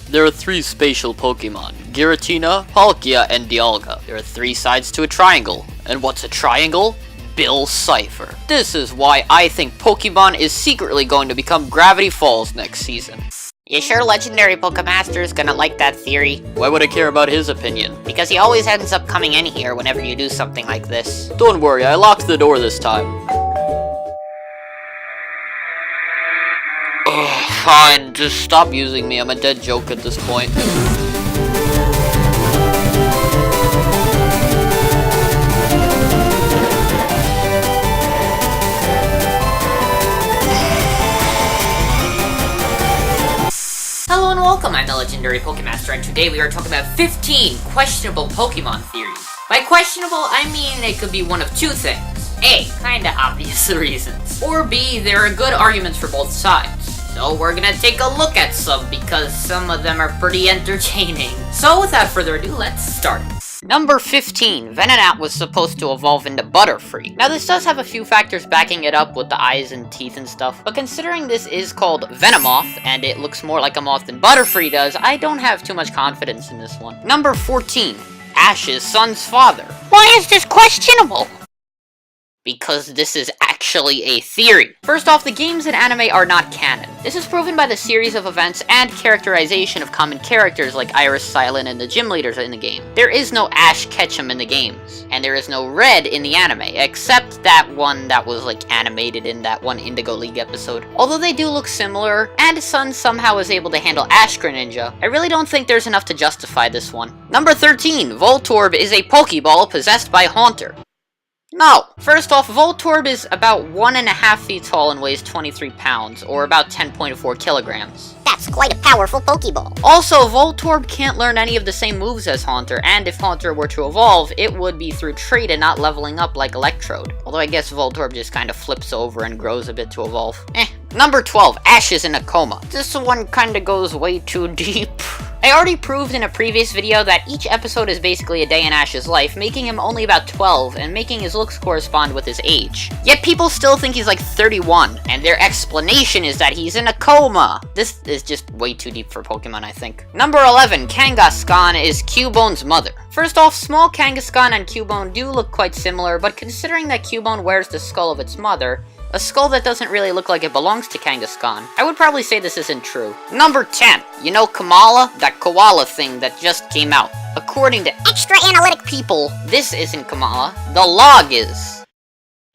There are 3 spatial Pokemon, Giratina, Palkia, and Dialga. There are 3 sides to a triangle. And what's a triangle? Bill Cipher. This is why I think Pokemon is secretly going to become Gravity Falls next season. You sure LegendaryPokéMaster is gonna like that theory? Why would I care about his opinion? Because he always ends up coming in here whenever you do something like this. Don't worry, I locked the door this time. Ugh, fine, just stop using me, I'm a dead joke at this point. Hello and welcome, I'm the LegendaryPokéMaster, and today we are talking about 15 questionable Pokemon theories. By questionable, I mean it could be one of 2 things. A, kinda obvious reasons. Or B, there are good arguments for both sides. So we're gonna take a look at some, because some of them are pretty entertaining. So without further ado, let's start. Number 15, Venonat was supposed to evolve into Butterfree. Now this does have a few factors backing it up with the eyes and teeth and stuff, but considering this is called Venomoth, and it looks more like a moth than Butterfree does, I don't have too much confidence in this one. Number 14, Ash's son's father. Why is this questionable? Because this is actually a theory. First off, the games and anime are not canon. This is proven by the series of events and characterization of common characters like Iris, Silent, and the gym leaders in the game. There is no Ash Ketchum in the games, and there is no Red in the anime, except that one that was like animated in that one Indigo League episode. Although they do look similar, and Sun somehow is able to handle Ash Greninja, I really don't think there's enough to justify this one. Number 13, Voltorb is a Pokeball possessed by Haunter. No! First off, Voltorb is about 1.5 feet tall and weighs 23 pounds, or about 10.4 kilograms. That's quite a powerful Pokeball. Also, Voltorb can't learn any of the same moves as Haunter, and if Haunter were to evolve, it would be through trait and not leveling up like Electrode. Although I guess Voltorb just kind of flips over and grows a bit to evolve. Number 12, Ash is in a coma. This one kinda goes way too deep. I already proved in a previous video that each episode is basically a day in Ash's life, making him only about 12, and making his looks correspond with his age. Yet people still think he's like 31, and their explanation is that he's in a coma. This is just way too deep for Pokemon, I think. Number 11, Kangaskhan is Cubone's mother. First off, small Kangaskhan and Cubone do look quite similar, but considering that Cubone wears the skull of its mother, a skull that doesn't really look like it belongs to Kangaskhan, I would probably say this isn't true. Number 10. You know Kamala? That koala thing that just came out. According to Extra analytic people, this isn't Kamala. The log is.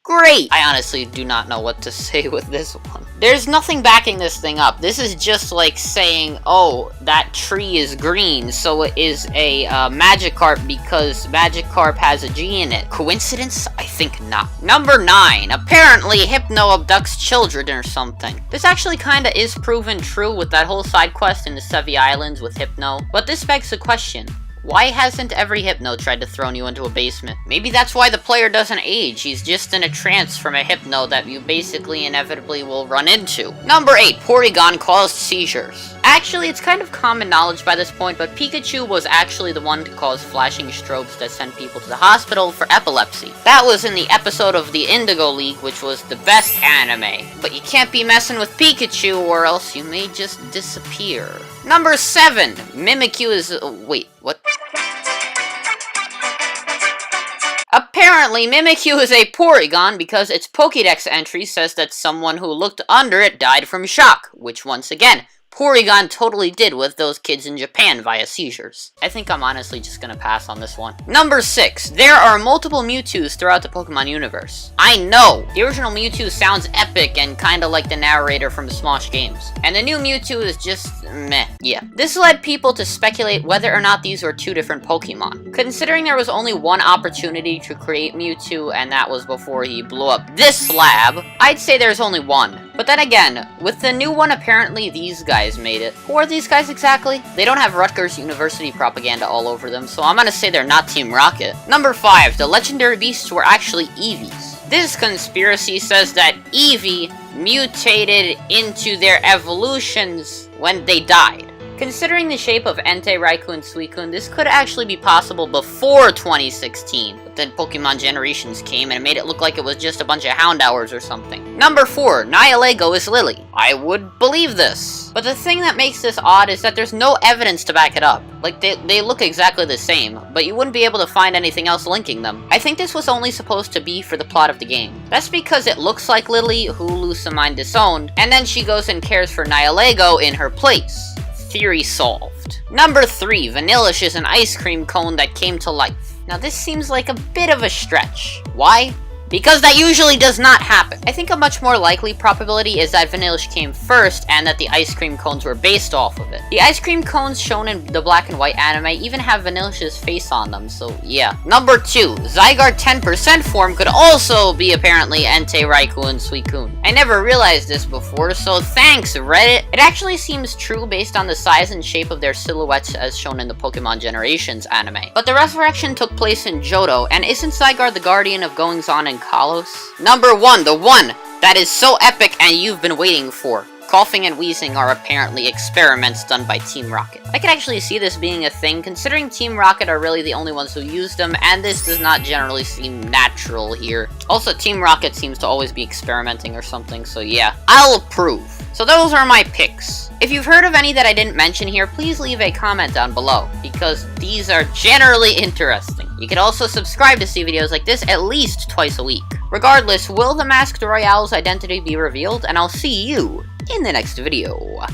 Great! I honestly do not know what to say with this one. There's nothing backing this thing up. This is just like saying, oh, that tree is green, so it is a Magikarp because Magikarp has a G in it. Coincidence? I think not. Number 9. Apparently, Hypno abducts children or something. This actually kinda is proven true with that whole side quest in the Sevi Islands with Hypno, but this begs the question. Why hasn't every Hypno tried to throw you into a basement? Maybe that's why the player doesn't age. He's just in a trance from a Hypno that you basically inevitably will run into. Number 8, Porygon caused seizures. Actually, it's kind of common knowledge by this point, but Pikachu was actually the one to cause flashing strobes that sent people to the hospital for epilepsy. That was in the episode of the Indigo League, which was the best anime. But you can't be messing with Pikachu or else you may just disappear. Number 7, Mimikyu is... wait, what? Apparently, Mimikyu is a Porygon because its Pokédex entry says that someone who looked under it died from shock, which once again, Porygon totally did with those kids in Japan via seizures. I think I'm honestly just gonna pass on this one. Number 6. There are multiple Mewtwo's throughout the Pokemon universe. I know! The original Mewtwo sounds epic and kinda like the narrator from the Smosh games. And the new Mewtwo is just meh. Yeah. This led people to speculate whether or not these were 2 different Pokemon. Considering there was only one opportunity to create Mewtwo, and that was before he blew up this lab, I'd say there's only one. But then again, with the new one, apparently these guys made it. Who are these guys exactly? They don't have Rutgers University propaganda all over them, so I'm gonna say they're not Team Rocket. Number 5, the legendary beasts were actually Eevees. This conspiracy says that Eevee mutated into their evolutions when they died. Considering the shape of Entei, Raikou, and Suicune, this could actually be possible before 2016. But then Pokemon Generations came and it made it look like it was just a bunch of Houndours or something. Number 4, Nihilego is Lily. I would believe this. But the thing that makes this odd is that there's no evidence to back it up. Like, they look exactly the same, but you wouldn't be able to find anything else linking them. I think this was only supposed to be for the plot of the game. That's because it looks like Lily, who Lucamine disowned, and then she goes and cares for Nihilego in her place. Theory solved. Number 3, Vanillish is an ice cream cone that came to life. Now this seems like a bit of a stretch. Why? Because that usually does not happen. I think a much more likely probability is that Vanillish came first and that the ice cream cones were based off of it. The ice cream cones shown in the black and white anime even have Vanillish's face on them, so yeah. Number 2, Zygarde 10% form could also be apparently Entei, Raikou, and Suicune. I never realized this before, so thanks Reddit. It actually seems true based on the size and shape of their silhouettes as shown in the Pokemon Generations anime. But the resurrection took place in Johto, and isn't Zygarde the guardian of goings-on in Kalos? Number 1, the one that is so epic and you've been waiting for. Koffing and Weating are apparently experiments done by Team Rocket. I could actually see this being a thing, considering Team Rocket are really the only ones who use them, and this does not generally seem natural here. Also, Team Rocket seems to always be experimenting or something, so yeah, I'll approve. So those are my picks. If you've heard of any that I didn't mention here, please leave a comment down below, because these are generally interesting. You can also subscribe to see videos like this at least twice a week. Regardless, will the Masked Royale's identity be revealed? And I'll see you in the next video.